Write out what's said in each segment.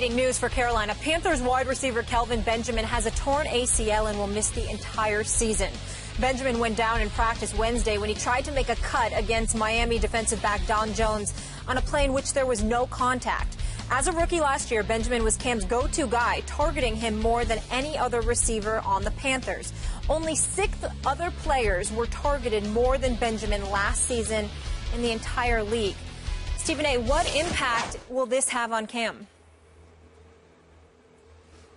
Devastating news for Carolina. Panthers wide receiver Kelvin Benjamin has a torn ACL and will miss the entire season. Benjamin went down in practice Wednesday when he tried to make a cut against Miami defensive back Don Jones on a play in which there was no contact. As a rookie last year, Benjamin was Cam's go-to guy, targeting him more than any other receiver on the Panthers. Only 6 other players were targeted more than Benjamin last season in the entire league. Stephen A., what impact will this have on Cam?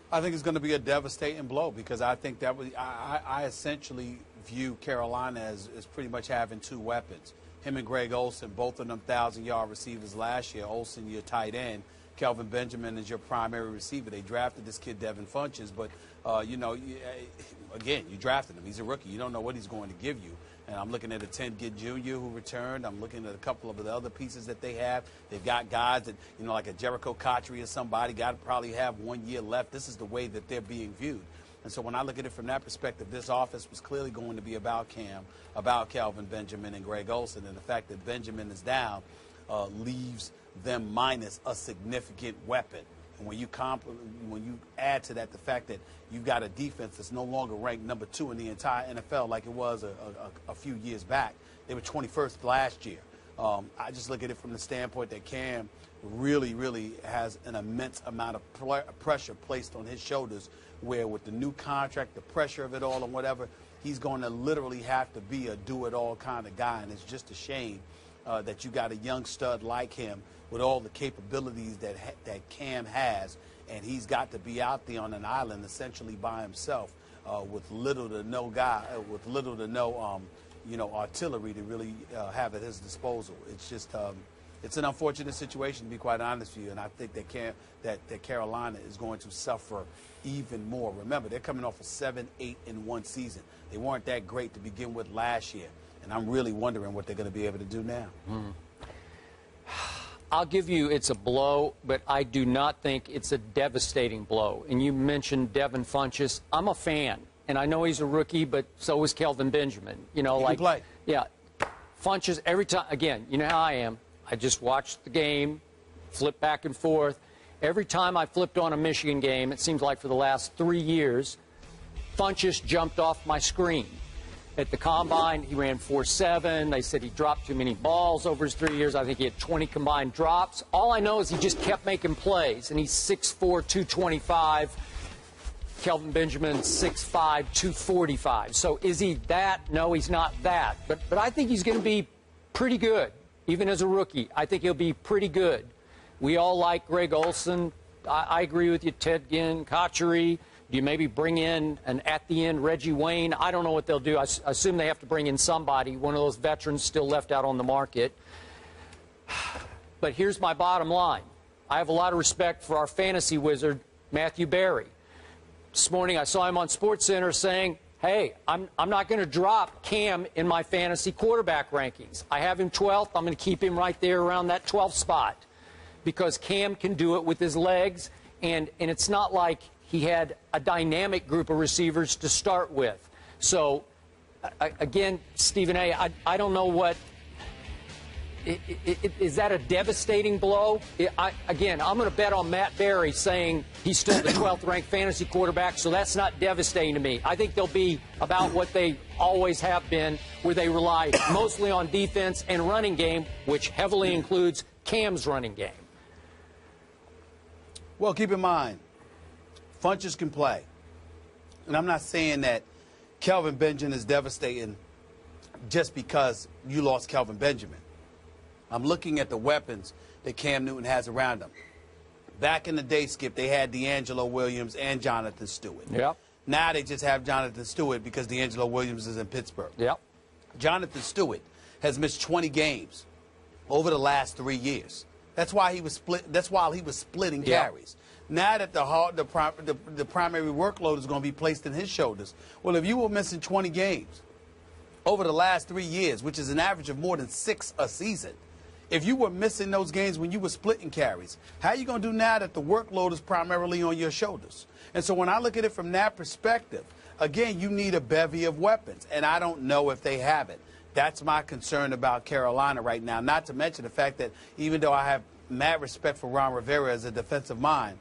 I think it's going to be a devastating blow because I think that I essentially view Carolina as pretty much having 2 weapons. Him and Greg Olsen, both of them 1,000-yard receivers last year. Olsen, your tight end. Kelvin Benjamin is your primary receiver. They drafted this kid, Devin Funchess, but, again, you drafted him. He's a rookie. You don't know what he's going to give you. And I'm looking at a Ted Ginn Jr. who returned. I'm looking at a couple of the other pieces that they have. They've got guys that, like a Jericho Cotchery or somebody, got to probably have 1 year left. This is the way that they're being viewed. And so when I look at it from that perspective, this offense was clearly going to be about Cam, about Kelvin Benjamin and Greg Olsen. And the fact that Benjamin is down leaves them minus a significant weapon. And when you add to that the fact that you've got a defense that's no longer ranked number 2 in the entire NFL like it was a few years back. They were 21st last year. I just look at it from the standpoint that Cam really, really has an immense amount of pressure placed on his shoulders, where with the new contract, the pressure of it all and whatever, he's going to literally have to be a do-it-all kind of guy. And it's just a shame that you got a young stud like him with all the capabilities that Cam has, and he's got to be out there on an island essentially by himself with little to no artillery to really have at his disposal. It's just it's an unfortunate situation, to be quite honest with you, and I think that Carolina is going to suffer even more. Remember, they're coming off a 7-8-1 season. They weren't that great to begin with last year, and I'm really wondering what they're going to be able to do now. I'll give you it's a blow, but I do not think it's a devastating blow. And you mentioned Devin Funchess. I'm a fan, and I know he's a rookie, but so is Kelvin Benjamin. He can play. Yeah, Funchess every time. Again, you know how I am. I just watch the game, flip back and forth. Every time I flipped on a Michigan game, it seems like for the last 3 years, Funchess jumped off my screen. At the Combine, he ran 4.7. They said he dropped too many balls over his 3 years. I think he had 20 combined drops. All I know is he just kept making plays, and he's 6'4", 225. Kelvin Benjamin, 6'5", 245. So is he that? No, he's not that. But I think he's going to be pretty good, even as a rookie. I think he'll be pretty good. We all like Greg Olsen. I agree with you, Ted Ginn, Cotchery. Do you maybe bring in an at-the-end Reggie Wayne? I don't know what they'll do. I assume they have to bring in somebody, one of those veterans still left out on the market. But here's my bottom line. I have a lot of respect for our fantasy wizard, Matthew Berry. This morning I saw him on SportsCenter saying, hey, I'm not going to drop Cam in my fantasy quarterback rankings. I have him 12th. I'm going to keep him right there around that 12th spot because Cam can do it with his legs, and it's not like he had a dynamic group of receivers to start with. So, again, Stephen A., I don't know what is that a devastating blow? Again, I'm going to bet on Matt Berry saying he's still the 12th-ranked fantasy quarterback, so that's not devastating to me. I think they'll be about what they always have been, where they rely mostly on defense and running game, which heavily includes Cam's running game. Well, keep in mind, Funchess can play. And I'm not saying that Kelvin Benjamin is devastating just because you lost Kelvin Benjamin. I'm looking at the weapons that Cam Newton has around him. Back in the day, Skip, they had D'Angelo Williams and Jonathan Stewart. Yep. Now they just have Jonathan Stewart because D'Angelo Williams is in Pittsburgh. Yep. Jonathan Stewart has missed 20 games over the last 3 years. That's why he was splitting carries. Now that the primary workload is going to be placed in his shoulders. Well, if you were missing 20 games over the last 3 years, which is an average of more than 6 a season, if you were missing those games when you were splitting carries, how are you going to do now that the workload is primarily on your shoulders? And so when I look at it from that perspective, again, you need a bevy of weapons, and I don't know if they have it. That's my concern about Carolina right now, not to mention the fact that even though I have mad respect for Ron Rivera as a defensive mind,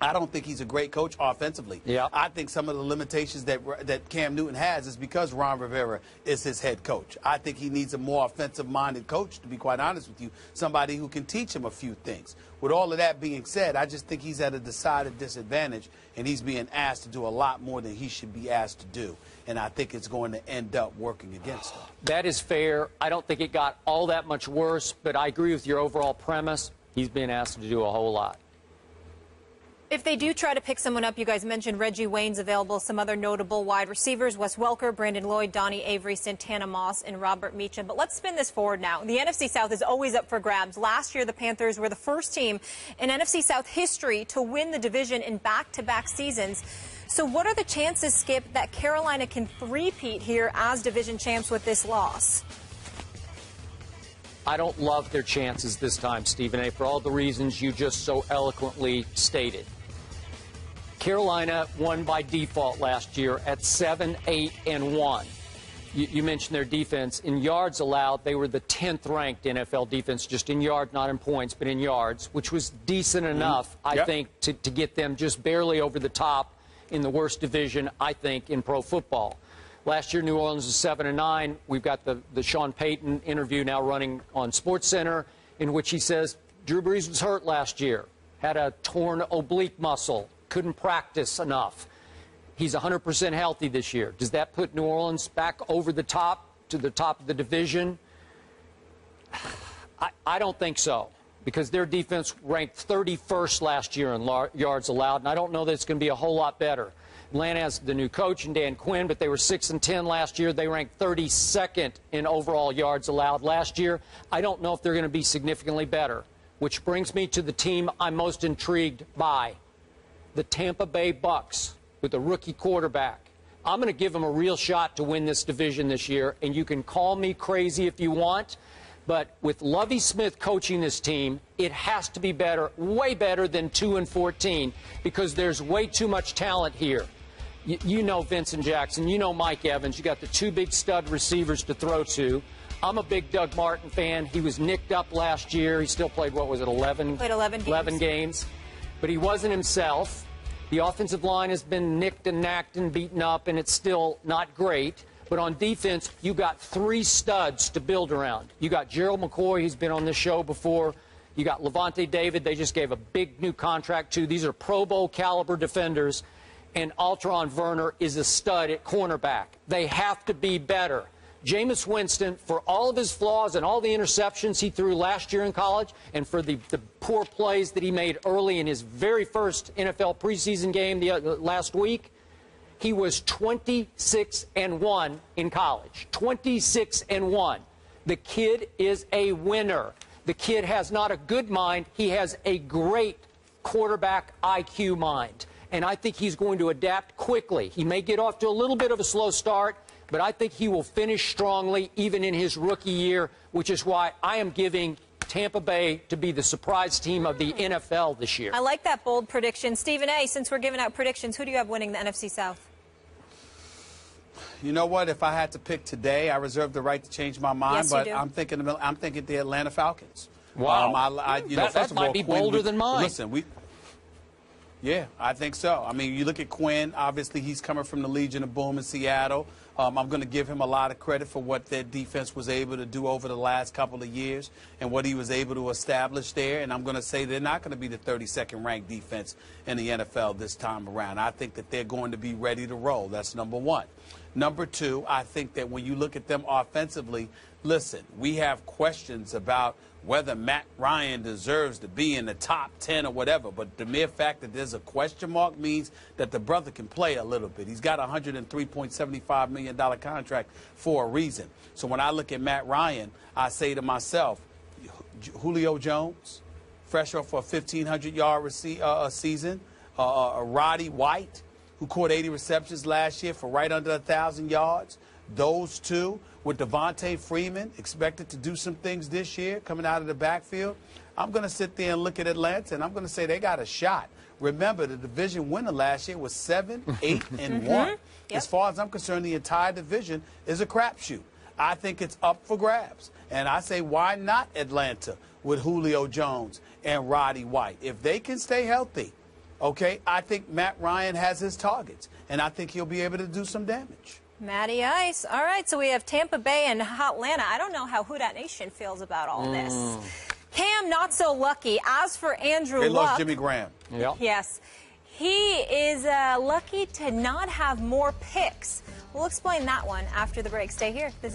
I don't think he's a great coach offensively. Yeah. I think some of the limitations that Cam Newton has is because Ron Rivera is his head coach. I think he needs a more offensive-minded coach, to be quite honest with you, somebody who can teach him a few things. With all of that being said, I just think he's at a decided disadvantage, and he's being asked to do a lot more than he should be asked to do. And I think it's going to end up working against him. That is fair. I don't think it got all that much worse, but I agree with your overall premise. He's being asked to do a whole lot. If they do try to pick someone up, you guys mentioned Reggie Wayne's available, some other notable wide receivers, Wes Welker, Brandon Lloyd, Donnie Avery, Santana Moss, and Robert Meacham. But let's spin this forward now. The NFC South is always up for grabs. Last year, the Panthers were the first team in NFC South history to win the division in back-to-back seasons. So what are the chances, Skip, that Carolina can three-peat here as division champs with this loss? I don't love their chances this time, Stephen A., for all the reasons you just so eloquently stated. Carolina won by default last year at 7-8-1. You mentioned their defense. In yards allowed, they were the 10th ranked NFL defense, just in yards, not in points, but in yards, which was decent enough, I think, to get them just barely over the top in the worst division, I think, in pro football. Last year, New Orleans was 7-9. We've got the Sean Payton interview now running on SportsCenter, in which he says Drew Brees was hurt last year, had a torn oblique muscle, couldn't practice enough. He's 100% healthy this year. Does that put New Orleans back over the top, to the top of the division? I don't think so, because their defense ranked 31st last year in yards allowed, and I don't know that it's going to be a whole lot better. Atlanta has the new coach in Dan Quinn, but they were 6-10 last year. They ranked 32nd in overall yards allowed last year. I don't know if they're going to be significantly better, which brings me to the team I'm most intrigued by. The Tampa Bay Bucks with a rookie quarterback. I'm going to give them a real shot to win this division this year, and you can call me crazy if you want, but with Lovie Smith coaching this team, it has to be better, way better than 2-14, because there's way too much talent here. You know Vincent Jackson, you know Mike Evans, you got the two big stud receivers to throw to. I'm a big Doug Martin fan. He was nicked up last year. He still played, what was it, 11? Played 11 games. But he wasn't himself. The offensive line has been nicked and knacked and beaten up, and it's still not great. But on defense, you got three studs to build around. You got Gerald McCoy, he's been on this show before. You got Levante David, they just gave a big new contract to. These are Pro Bowl caliber defenders. And Altron Werner is a stud at cornerback. They have to be better. Jameis Winston, for all of his flaws and all the interceptions he threw last year in college, and for the poor plays that he made early in his very first NFL preseason game last week, he was 26-1 in college. 26-1. The kid is a winner. The kid has not a good mind. He has a great quarterback IQ mind. And I think he's going to adapt quickly. He may get off to a little bit of a slow start, but I think he will finish strongly even in his rookie year, which is why I am giving Tampa Bay to be the surprise team of the NFL this year. I like that bold prediction. Stephen A., since we're giving out predictions, who do you have winning the NFC South? You know what? If I had to pick today, I reserve the right to change my mind, Yes, but you do. I'm thinking the Atlanta Falcons. Wow. First of all, might be Quinn, bolder than mine. Listen, yeah, I think so. I mean, you look at Quinn, obviously he's coming from the Legion of Boom in Seattle. I'm going to give him a lot of credit for what their defense was able to do over the last couple of years and what he was able to establish there. And I'm going to say they're not going to be the 32nd ranked defense in the NFL this time around. I think that they're going to be ready to roll. That's number one. Number two, I think that when you look at them offensively, listen, we have questions about whether Matt Ryan deserves to be in the top 10 or whatever, but the mere fact that there's a question mark means that the brother can play a little bit. He's got a $103.75 million contract for a reason. So when I look at Matt Ryan, I say to myself, Julio Jones, fresh off for a 1,500-yard season, Roddy White, who caught 80 receptions last year for right under 1,000 yards. Those two, with Devontae Freeman, expected to do some things this year coming out of the backfield. I'm going to sit there and look at Atlanta, and I'm going to say they got a shot. Remember, the division winner last year was 7-8-1. Yep. As far as I'm concerned, the entire division is a crapshoot. I think it's up for grabs. And I say, why not Atlanta with Julio Jones and Roddy White? If they can stay healthy, Okay, I think Matt Ryan has his targets, and I think he'll be able to do some damage. Matty Ice. All right, so we have Tampa Bay and Atlanta. I don't know how Who Dat Nation feels about all this. Cam, not so lucky. As for Andrew They Luck, lost Jimmy Graham. Yep. yes, he is lucky to not have more picks. We'll explain that one after the break. Stay here. This is